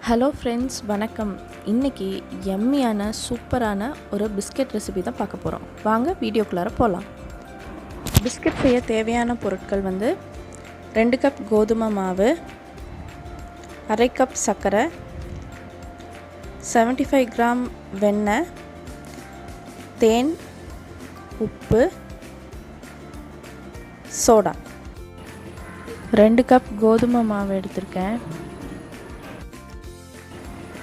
Hello friends, வணக்கம். இன்றைக்கி எம்மியான சூப்பரான ஒரு பிஸ்கெட் ரெசிபி தான் பார்க்க போகிறோம். வாங்க வீடியோக்குள்ளார போகலாம். பிஸ்கெட் செய்ய தேவையான பொருட்கள் 2 கப் கோதுமை மாவு, அரை கப் சர்க்கரை, 75 கிராம் வெண்ணெய், தேன், உப்பு, சோடா. 2 கப் கோதுமை மாவு எடுத்திருக்கேன்.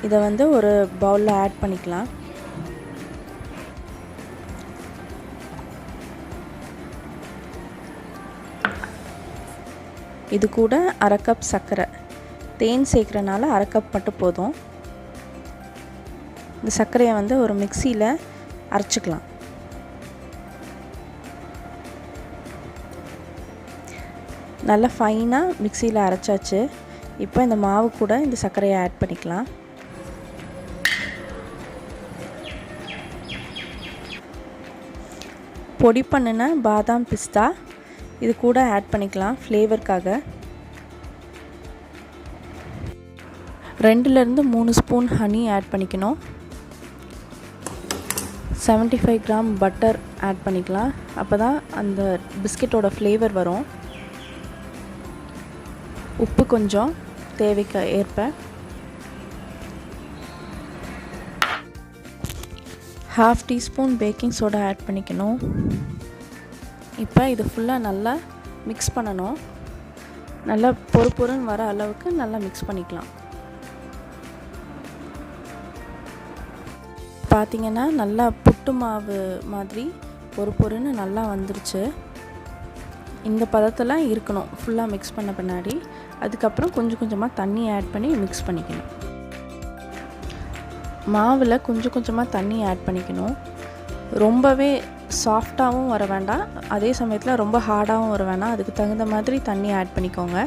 இதை ஒரு பவுலில் ஆட் பண்ணிக்கலாம். இது கூட அரை கப் சர்க்கரை, தேன் சேர்க்குறனால அரை கப் மட்டும் போதும். இந்த சர்க்கரையை ஒரு மிக்சியில் அரைச்சிக்கலாம். நல்லா ஃபைனாக மிக்சியில் அரைச்சாச்சு. இப்போ இந்த மாவு கூட இந்த சர்க்கரையை ஆட் பண்ணிக்கலாம். பொடி பண்ணின பாதாம், பிஸ்தா இது கூட ஆட் பண்ணிக்கலாம் ஃப்ளேவருக்காக. 2லேருந்து 3 ஸ்பூன் ஹனி ஆட் பண்ணிக்கணும். 75 கிராம் பட்டர் ஆட் பண்ணிக்கலாம். அப்போ தான் அந்த பிஸ்கெட்டோட ஃப்ளேவர் வரும். உப்பு கொஞ்சம் தேவைக்கு ஏற்ப. 1/2 டீஸ்பூன் பேக்கிங் சோடா ஆட் பண்ணிக்கணும். இப்போ இது ஃபுல்லாக நல்லா மிக்ஸ் பண்ணணும். நல்லா பொறுன்னு வர அளவுக்கு நல்லா மிக்ஸ் பண்ணிக்கலாம். பார்த்திங்கன்னா நல்லா புட்டு மாவு மாதிரி பொறுன்னு நல்லா வந்துருச்சு. இந்த பதத்தில் இருக்கணும் ஃபுல்லாக மிக்ஸ் பண்ண பின்னாடி. அதுக்கப்புறம் கொஞ்சம் கொஞ்சமாக தண்ணி ஆட் பண்ணி மிக்ஸ் பண்ணிக்கணும். மாவில் கொஞ்சம் கொஞ்சமாக தண்ணி ஆட் பண்ணிக்கணும். ரொம்பவே சாஃப்டாகவும் வர வேண்டாம், அதே சமயத்தில் ரொம்ப ஹார்டாகவும் வர வேண்டாம். அதுக்கு தகுந்த மாதிரி தண்ணி ஆட் பண்ணிக்கோங்க.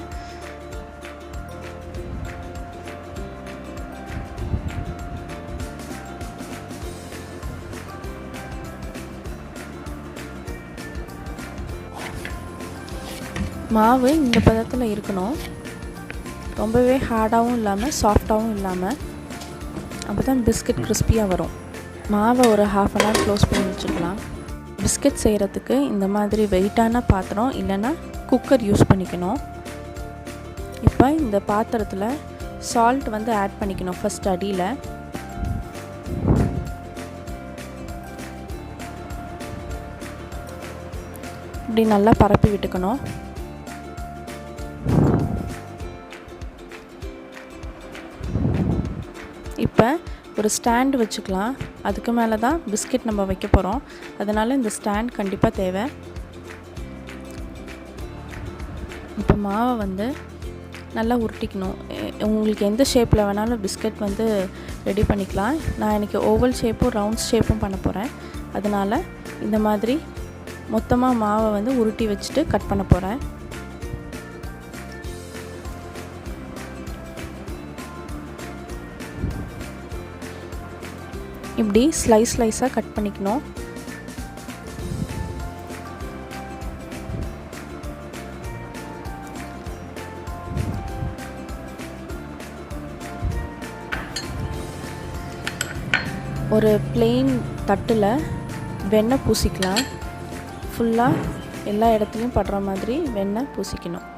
மாவு இந்த பதத்தில் இருக்கணும். ரொம்பவே ஹார்டாகவும் இல்லாமல் சாஃப்டாகவும் இல்லாமல். அப்போ தான் பிஸ்கெட் கிறிஸ்பியாக வரும். மாவை ஒரு 1/2 அன் ஹவர் க்ளோஸ் பண்ணி வச்சுக்கலாம். பிஸ்கெட் செய்கிறதுக்கு இந்த மாதிரி வெயிட்டான பாத்திரம் இல்லைன்னா குக்கர் யூஸ் பண்ணிக்கணும். இப்போ இந்த பாத்திரத்தில் சால்ட் ஆட் பண்ணிக்கணும். ஃபஸ்ட் அடியில் இப்படி நல்லா பரப்பி விட்டுக்கணும். இப்போ ஒரு ஸ்டாண்டு வச்சுக்கலாம். அதுக்கு மேலே தான் பிஸ்கெட் நம்ம வைக்க போகிறோம். அதனால் இந்த ஸ்டாண்ட் கண்டிப்பாக தேவை. இப்போ மாவை நல்லா உருட்டிக்கணும். உங்களுக்கு எந்த ஷேப்பில் வேணாலும் பிஸ்கெட் ரெடி பண்ணிக்கலாம். நான் இன்றைக்கி ஓவல் ஷேப்பும் ரவுண்ட் ஷேப்பும் பண்ண போகிறேன். அதனால் இந்த மாதிரி மொத்தமாக மாவை உருட்டி வச்சுட்டு கட் பண்ண போகிறேன். இப்படி ஸ்லைஸாக கட் பண்ணிக்கணும். ஒரு பிளெயின் தட்டில் வெண்ணெய் பூசிக்கலாம். ஃபுல்லாக எல்லா இடத்துலையும் படுற மாதிரி வெண்ணெய் பூசிக்கணும்.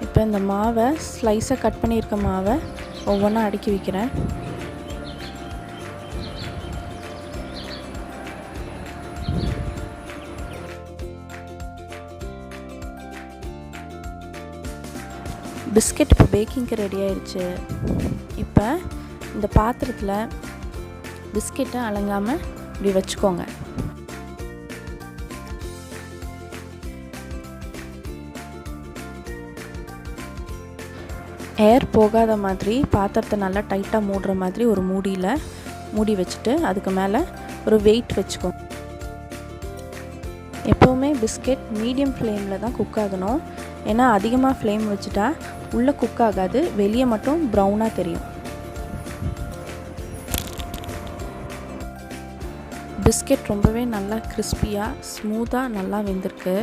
இப்போ இந்த மாவை ஸ்லைஸாக கட் பண்ணியிருக்க மாவை ஒவ்வொன்றா அடுக்கி வைக்கிறேன். பிஸ்கெட் இப்போ பேக்கிங்க்கு ரெடி ஆயிடுச்சு. இப்போ இந்த பாத்திரத்தில் பிஸ்கெட்டை அலங்காமல் இப்படி வச்சுக்கோங்க. ஏர் போகாத மாதிரி பாத்திரத்தை நல்லா டைட்டாக மூடுற மாதிரி ஒரு மூடி வச்சுட்டு அதுக்கு மேலே ஒரு வெயிட் வச்சுக்கோங்க. எப்போவுமே பிஸ்கெட் மீடியம் ஃப்ளேமில் தான் குக் ஆகணும். ஏன்னா அதிகமாக ஃப்ளேம் வச்சுட்டா உள்ளே குக் ஆகாது, வெளியே மட்டும் ப்ரௌனாக தெரியும். பிஸ்கெட் ரொம்பவே நல்லா கிறிஸ்பியாக ஸ்மூத்தாக நல்லா வெந்திருக்கு.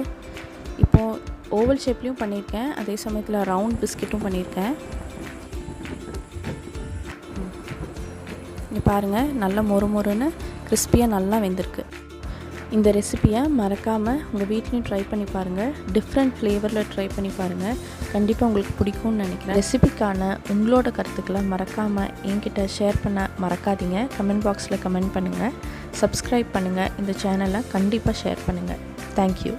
இப்போது ஓவல் ஷேப்லேயும் பண்ணியிருக்கேன், அதே சமயத்தில் ரவுண்ட் பிஸ்கெட்டும் பண்ணியிருக்கேன். இங்கே பாருங்கள், நல்லா மொறுமொறுன்னு கிறிஸ்பியாக நல்லா வெந்திருக்கு. இந்த ரெசிப்பியை மறக்காமல் உங்கள் வீட்லேயும் ட்ரை பண்ணி பாருங்கள். டிஃப்ரெண்ட் ஃப்ளேவரில் ட்ரை பண்ணி பாருங்கள். கண்டிப்பாக உங்களுக்கு பிடிக்கும்னு நினைக்கிறேன். ரெசிபிக்கான உங்களோட கருத்துக்களை மறக்காமல் என்கிட்ட ஷேர் பண்ண மறக்காதீங்க. கமெண்ட் பாக்ஸில் கமெண்ட் பண்ணுங்கள். சப்ஸ்கிரைப் பண்ணுங்கள். இந்த சேனலை கண்டிப்பாக ஷேர் பண்ணுங்கள். தேங்க்யூ.